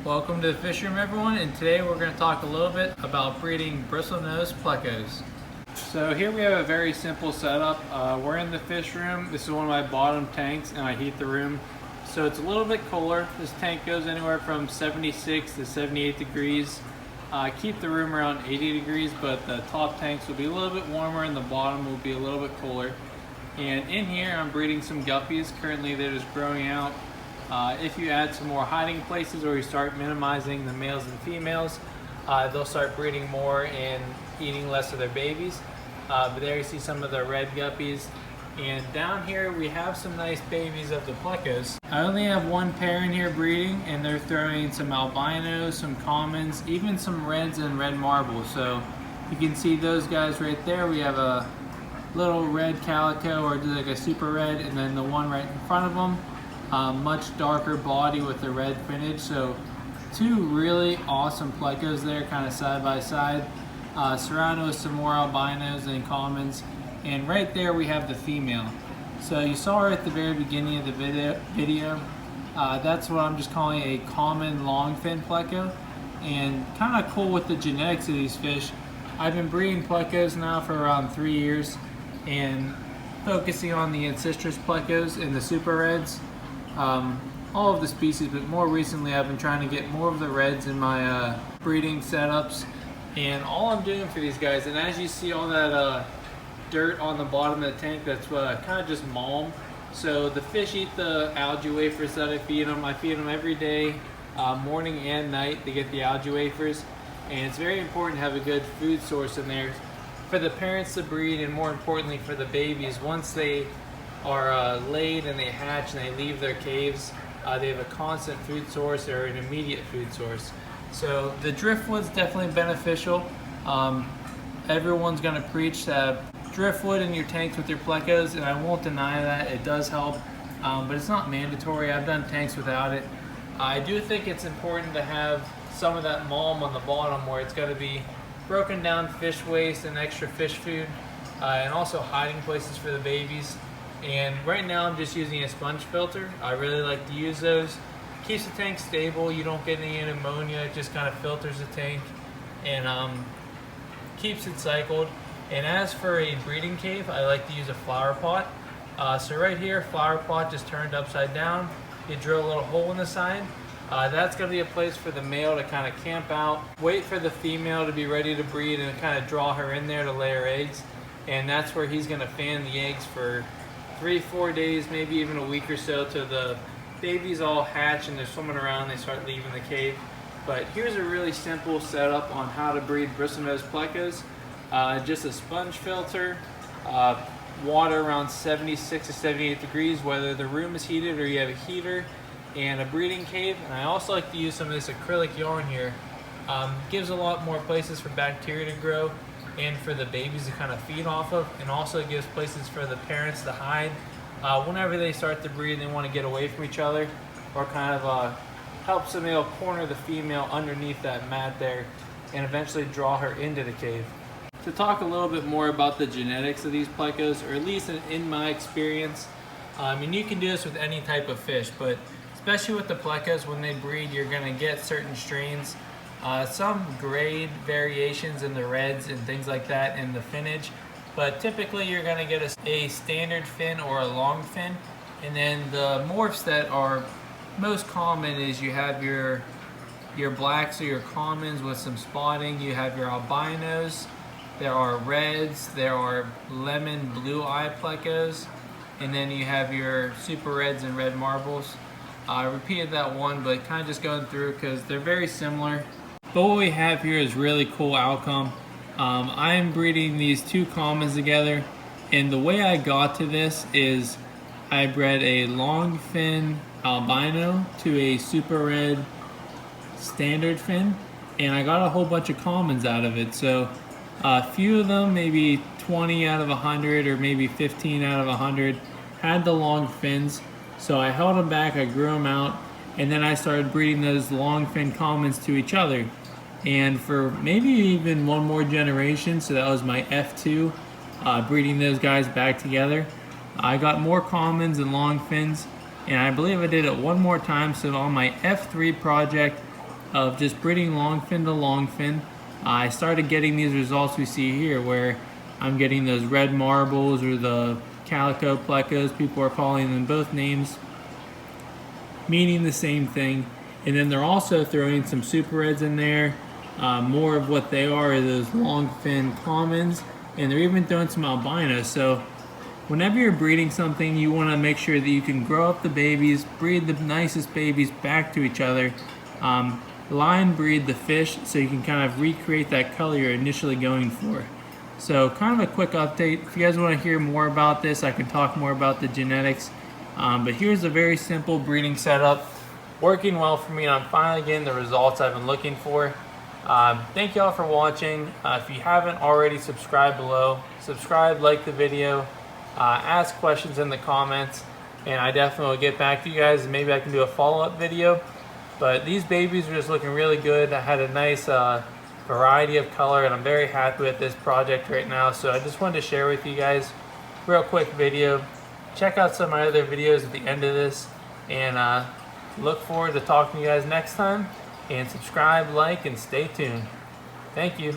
Welcome to the fish room, everyone, and today we're going to talk a little bit about breeding Bristlenose plecos. So here we have a very simple setup. We're in the fish room. This is one of my bottom tanks and I heat the room. So it's a little bit cooler. This tank goes anywhere from 76 to 78 degrees. Keep the room around 80 degrees, but the top tanks will be a little bit warmer and the bottom will be a little bit cooler. And in here I'm breeding some guppies. Currently they're just growing out. If you add some more hiding places or you start minimizing the males and females, they'll start breeding more and eating less of their babies. But there you see some of the red guppies. And down here we have some nice babies of the plecos. I only have one pair in here breeding, and they're throwing some albinos, some commons, even some reds and red marbles. So you can see those guys right there. We have a little red calico, or like a super red, and then the one right in front of them. Much darker body with the red finish, so two really awesome plecos there, kind of side by side, surrounded with some more albinos and commons. And right there we have the female. So you saw her at the very beginning of the video. That's what I'm just calling a common longfin pleco, and kind of cool with the genetics of these fish. I've been breeding plecos now for around 3 years and focusing on the ancestral plecos and the super reds. All of the species, but more recently I've been trying to get more of the reds in my breeding setups. And all I'm doing for these guys, and as you see all that dirt on the bottom of the tank, that's kind of just mulch. So the fish eat the algae wafers that I feed them. I feed them every day, morning and night. They get the algae wafers, and it's very important to have a good food source in there for the parents to breed, and more importantly for the babies. Once they are laid and they hatch and they leave their caves, they have a constant food source or an immediate food source. So the driftwood's definitely beneficial. Everyone's going to preach to have driftwood in your tanks with your plecos, and I won't deny that it does help, but it's not mandatory. I've done tanks without it. I do think it's important to have some of that mulch on the bottom, where it's going to be broken down fish waste and extra fish food, and also hiding places for the babies. And right now I'm just using a sponge filter. I really like to use those. Keeps the tank stable. You don't get any ammonia. It just kind of filters the tank and keeps it cycled. And as for a breeding cave, I like to use a flower pot. So right here, flower pot just turned upside down. You drill a little hole in the side. That's going to be a place for the male to kind of camp out, wait for the female to be ready to breed, and kind of draw her in there to lay her eggs. And that's where he's going to fan the eggs for 3-4 days, maybe even a week or so, till the babies all hatch and they're swimming around, they start leaving the cave. But here's a really simple setup on how to breed Bristlenose plecos. Just a sponge filter, water around 76 to 78 degrees, whether the room is heated or you have a heater, and a breeding cave. And I also like to use some of this acrylic yarn here. Gives a lot more places for bacteria to grow and for the babies to kind of feed off of, and also gives places for the parents to hide whenever they start to breed and they want to get away from each other, or kind of helps the male corner the female underneath that mat there and eventually draw her into the cave. To talk a little bit more about the genetics of these plecos, or at least in my experience, and you can do this with any type of fish, but especially with the plecos, when they breed you're going to get certain strains. Some grade variations in the reds and things like that in the finnage, but typically you're going to get a standard fin or a long fin. And then the morphs that are most common is you have your blacks or your commons with some spotting, you have your albinos, there are reds, there are lemon blue eye plecos, and then you have your super reds and red marbles. I repeated that one, but kind of just going through because they're very similar. But what we have here is really cool outcome. I am breeding these two commons together, and the way I got to this is I bred a long fin albino to a super red standard fin, and I got a whole bunch of commons out of it. So a few of them, maybe 20 out of 100 or maybe 15 out of 100, had the long fins. So I held them back, I grew them out, and then I started breeding those long fin commons to each other. And for maybe even one more generation, so that was my F2, breeding those guys back together, I got more commons and long fins, and I believe I did it one more time. So on my F3 project, of just breeding longfin to longfin. I started getting these results we see here, where I'm getting those red marbles, or the calico plecos. People are calling them both names, meaning the same thing. And then they're also throwing some super reds in there. More of what they are those longfin commons, and they're even throwing some albinos. So whenever you're breeding something, you want to make sure that you can grow up the babies, breed the nicest babies back to each other, line breed the fish so you can kind of recreate that color you're initially going for. So kind of a quick update. If you guys want to hear more about this, I can talk more about the genetics. But here's a very simple breeding setup, working well for me, and I'm finally getting the results I've been looking for. Thank y'all for watching. If you haven't already, subscribe below. Subscribe, like the video, ask questions in the comments, and I definitely will get back to you guys, and maybe I can do a follow-up video. But these babies are just looking really good. I had a nice variety of color, and I'm very happy with this project right now. So I just wanted to share with you guys real quick video. Check out some of my other videos at the end of this, and look forward to talking to you guys next time. And subscribe, like, and stay tuned. Thank you.